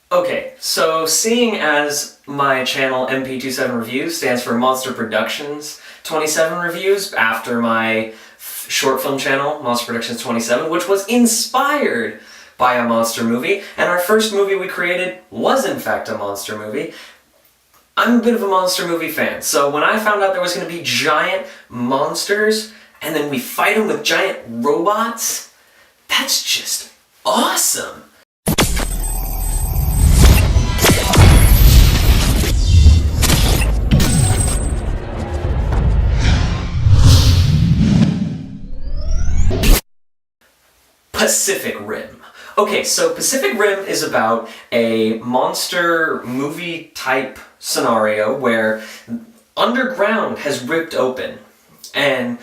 Okay, so seeing as my channel MP27 Reviews stands for Monster Productions 27 Reviews after my short film channel, Monster Productions 27, which was inspired by a monster movie, and our first movie we created was in fact a monster movie. I'm a bit of a monster movie fan, so when I found out there was going to be giant monsters, and then we fight them with giant robots, that's just awesome! Pacific Rim. Okay, so Pacific Rim is about a monster movie type scenario where underground has ripped open and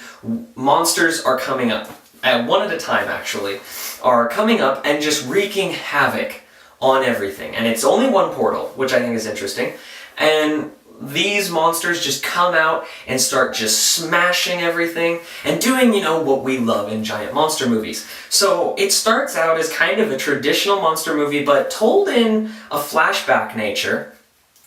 monsters are coming up, one at a time actually, are coming up and just wreaking havoc on everything. And it's only one portal, which I think is interesting. And these monsters just come out and start just smashing everything and doing, what we love in giant monster movies. So it starts out as kind of a traditional monster movie, but told in a flashback nature,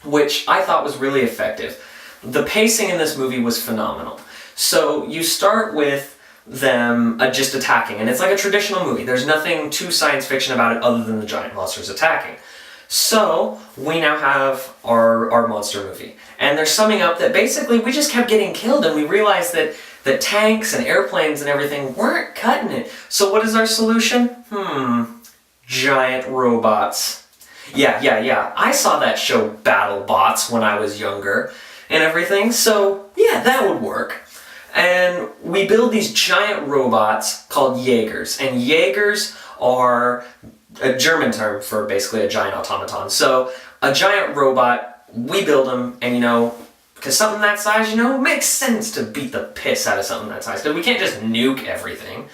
which I thought was really effective. The pacing in this movie was phenomenal. So you start with them just attacking, and it's like a traditional movie. There's nothing too science fiction about it other than the giant monsters attacking. So, we now have our monster movie. And they're summing up that basically we just kept getting killed and we realized that the tanks and airplanes and everything weren't cutting it. So what is our solution? Giant robots. Yeah. I saw that show BattleBots when I was younger and everything, so yeah, that would work. And we build these giant robots called Jaegers, and Jaegers are a German term for basically a giant automaton. So a giant robot, we build them, and because something that size, makes sense to beat the piss out of something that size, because we can't just nuke everything.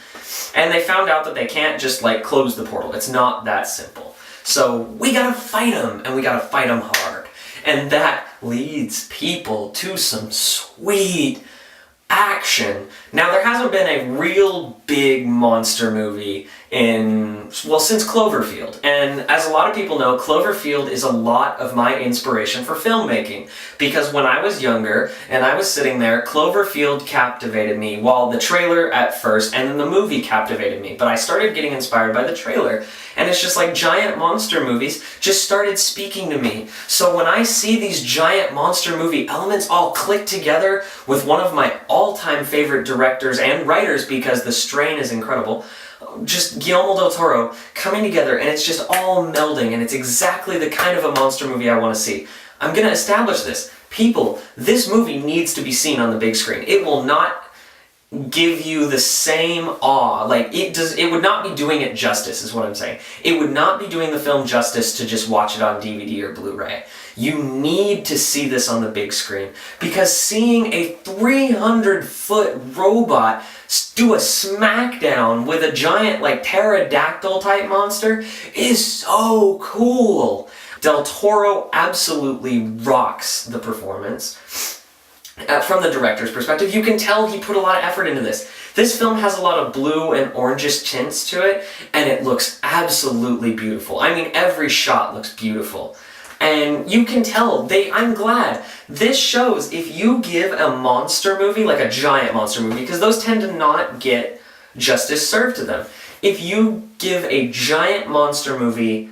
And they found out that they can't just close the portal. It's not that simple. So we gotta fight them, and we gotta fight them hard. And that leads people to some sweet action. Now, there hasn't been a real big monster movie since Cloverfield. And as a lot of people know, Cloverfield is a lot of my inspiration for filmmaking. Because when I was younger, and I was sitting there, Cloverfield captivated me, while the trailer at first, and then the movie captivated me. But I started getting inspired by the trailer. And it's just like giant monster movies just started speaking to me. So when I see these giant monster movie elements all click together with one of my all-time favorite directors and writers, because the strain is incredible, just Guillermo del Toro coming together, and it's just all melding, and it's exactly the kind of a monster movie I want to see. I'm going to establish this. People, this movie needs to be seen on the big screen. It will not give you the same awe. It would not be doing it justice, is what I'm saying. It would not be doing the film justice to just watch it on DVD or Blu-ray. You need to see this on the big screen, because seeing a 300-foot robot do a smackdown with a giant, pterodactyl-type monster is so cool. Del Toro absolutely rocks the performance. From the director's perspective, you can tell he put a lot of effort into this. This film has a lot of blue and orangish tints to it, and it looks absolutely beautiful. I mean, every shot looks beautiful. And you can tell, I'm glad. This shows if you give a monster movie, like a giant monster movie, because those tend to not get justice served to them. If you give a giant monster movie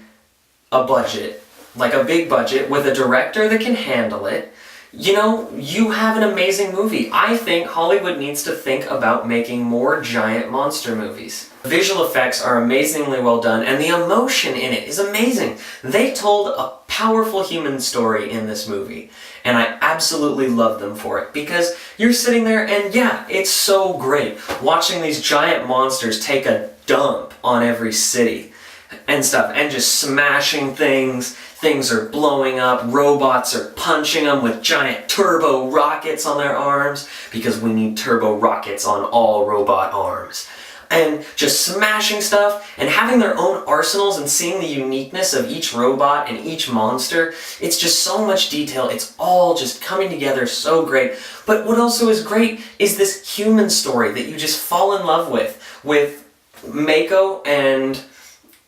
a budget, like a big budget, with a director that can handle it, you have an amazing movie. I think Hollywood needs to think about making more giant monster movies. Visual effects are amazingly well done, and the emotion in it is amazing. They told a powerful human story in this movie, and I absolutely love them for it, because you're sitting there and yeah, it's so great watching these giant monsters take a dump on every city and stuff, and just smashing things. Things are blowing up, robots are punching them with giant turbo rockets on their arms, because we need turbo rockets on all robot arms. And just smashing stuff, and having their own arsenals, and seeing the uniqueness of each robot and each monster. It's just so much detail, it's all just coming together so great. But what also is great is this human story that you just fall in love with Mako and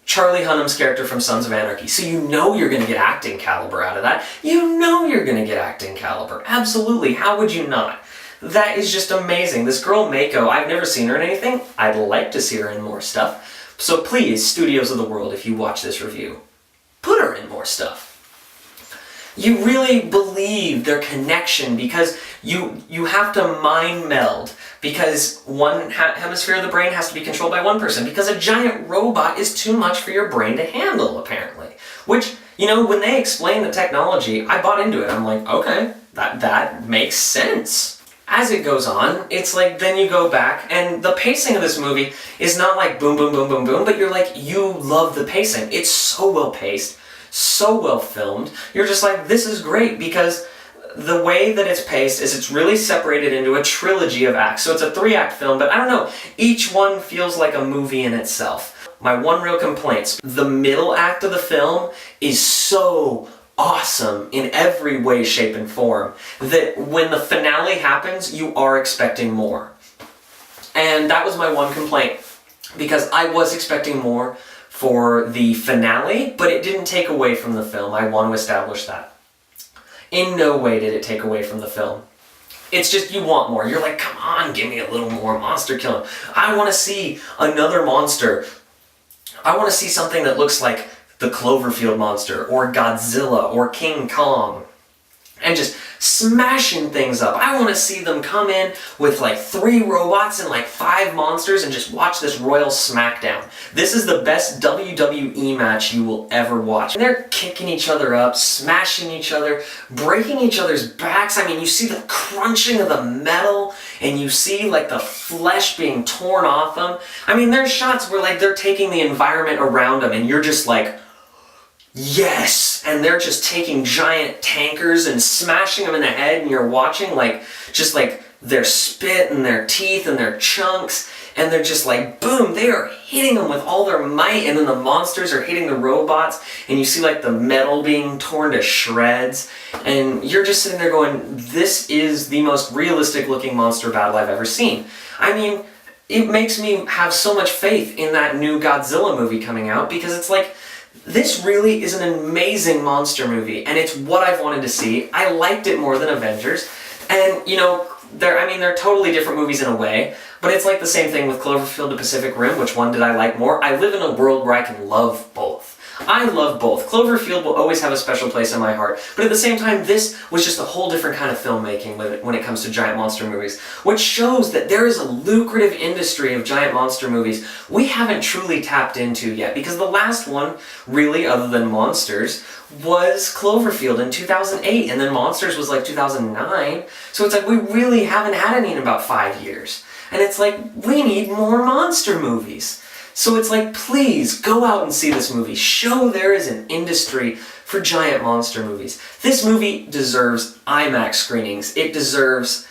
Charlie Hunnam's character from Sons of Anarchy. So you know you're going to get acting caliber out of that. You know you're going to get acting caliber. Absolutely. How would you not? That is just amazing. This girl, Mako, I've never seen her in anything. I'd like to see her in more stuff. So please, studios of the world, if you watch this review, put her in more stuff. You really believe their connection because you have to mind meld because one hemisphere of the brain has to be controlled by one person because a giant robot is too much for your brain to handle, apparently. Which, you know, when they explain the technology, I bought into it. I'm like, okay, that makes sense. As it goes on, it's like then you go back and the pacing of this movie is not like boom, boom, boom, boom, boom, but you're like, you love the pacing. It's so well paced, so well filmed. You're just like, this is great because the way that it's paced is it's really separated into a trilogy of acts. So it's a 3-act film, but I don't know, each one feels like a movie in itself. My one real complaint, the middle act of the film is so awesome in every way, shape, and form that when the finale happens, you are expecting more. And that was my one complaint because I was expecting more for the finale, but it didn't take away from the film. I want to establish that. In no way did it take away from the film. It's just you want more. You're like, come on, give me a little more monster killing. I want to see another monster. I want to see something that looks like the Cloverfield monster, or Godzilla, or King Kong, and just smashing things up. I want to see them come in with like 3 robots and like 5 monsters and just watch this royal smackdown. This is the best WWE match you will ever watch. And they're kicking each other up, smashing each other, breaking each other's backs. I mean, you see the crunching of the metal and you see like the flesh being torn off them. I mean, there's shots where like they're taking the environment around them and you're just like, yes! And they're just taking giant tankers and smashing them in the head and you're watching like, just like their spit and their teeth and their chunks and they're just like, boom, they are hitting them with all their might and then the monsters are hitting the robots and you see like the metal being torn to shreds and you're just sitting there going, this is the most realistic looking monster battle I've ever seen. I mean, it makes me have so much faith in that new Godzilla movie coming out because it's like, this really is an amazing monster movie, and it's what I've wanted to see. I liked it more than Avengers, and you know, they're totally different movies in a way, but it's like the same thing with Cloverfield to Pacific Rim. Which one did I like more? I live in a world where I can love both. I love both. Cloverfield will always have a special place in my heart, but at the same time, this was just a whole different kind of filmmaking when it comes to giant monster movies, which shows that there is a lucrative industry of giant monster movies we haven't truly tapped into yet, because the last one, really, other than Monsters, was Cloverfield in 2008, and then Monsters was like 2009, so it's like we really haven't had any in about 5 years, and it's like, we need more monster movies. So it's like, please, go out and see this movie. Show there is an industry for giant monster movies. This movie deserves IMAX screenings. It deserves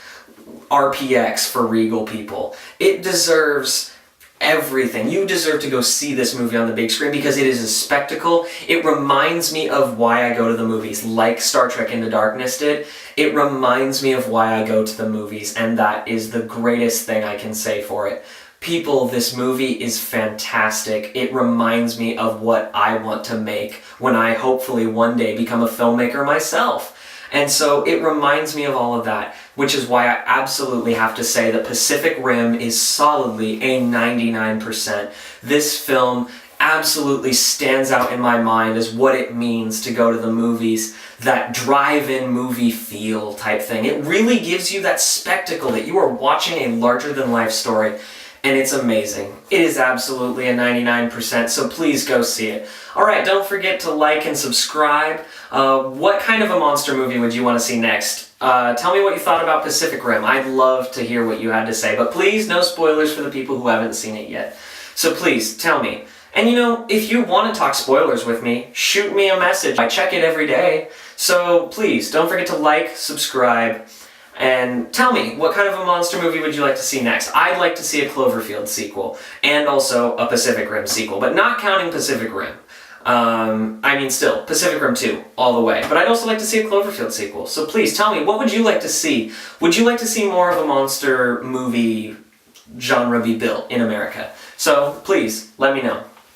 RPX for Regal people. It deserves everything. You deserve to go see this movie on the big screen because it is a spectacle. It reminds me of why I go to the movies, like Star Trek Into Darkness did. It reminds me of why I go to the movies, and that is the greatest thing I can say for it. People, this movie is fantastic. It reminds me of what I want to make when I hopefully one day become a filmmaker myself. And so it reminds me of all of that, which is why I absolutely have to say that Pacific Rim is solidly a 99%. This film absolutely stands out in my mind as what it means to go to the movies, that drive-in movie feel type thing. It really gives you that spectacle that you are watching a larger-than-life story. And it's amazing. It is absolutely a 99%, so please go see it. Alright, don't forget to like and subscribe. What kind of a monster movie would you want to see next? Tell me what you thought about Pacific Rim. I'd love to hear what you had to say, but please, no spoilers for the people who haven't seen it yet. So please, tell me. And you know, if you want to talk spoilers with me, shoot me a message. I check it every day. So please, don't forget to like, subscribe, and tell me, what kind of a monster movie would you like to see next? I'd like to see a Cloverfield sequel, and also a Pacific Rim sequel, but not counting Pacific Rim. I mean, still, Pacific Rim 2, all the way. But I'd also like to see a Cloverfield sequel. So please, tell me, what would you like to see? Would you like to see more of a monster movie genre be built in America? So please, let me know.